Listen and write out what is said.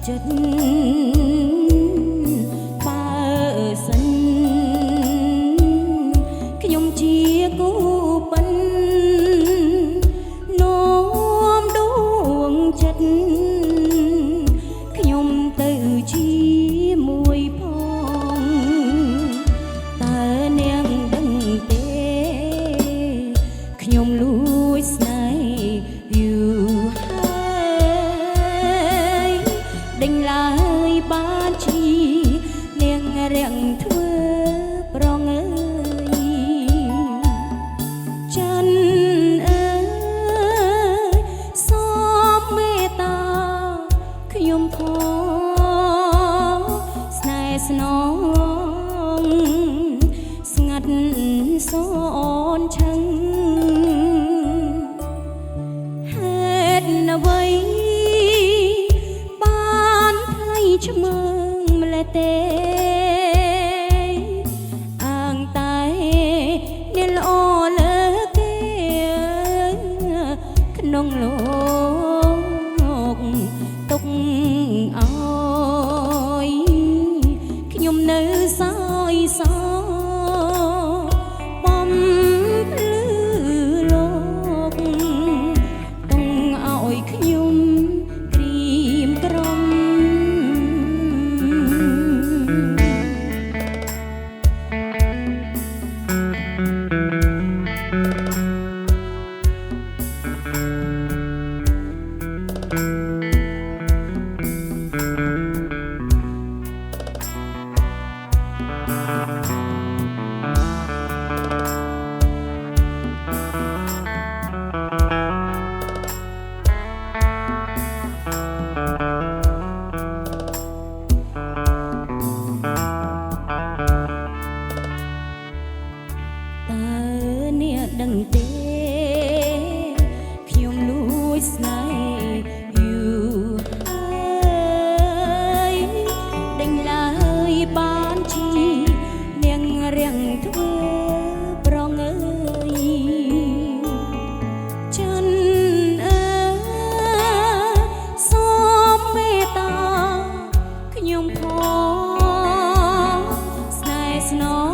ចិត្តបើសិនខ្ញុំជាគូប៉ិននាំដួងចិត្តខ្ញុំទៅជាមួយផងតើនាងដឹងទេខ្ញុំលួចស្នេហ៍យូរហើយដេញឡើយបានជីនាងរាំងធ្វើប្រងើយចិនអើយសូមមេត្តាខ្ញុំខស្នេហ៍ស្នងស្ងាត់សនឆឹងហេតុអ្វីបានថ្លៃឆ្មើងម្លេះទេអើងតែអ្នកល្អលើគេក្នុងលោកទុកអើយខ្ញុំនៅសោយសោបំភ្លឺលោកទុកឲ្យខ្ញុំក្រៀមក្រំដឹងទេខ្ញុំលួចស្នេហ៍យូរហើយដេញឡើយបានជីនាងរាំងធ្វើប្រងើយចិនអើយសូមមេត្តាខ្ញុំខស្នេហ៍ស្នង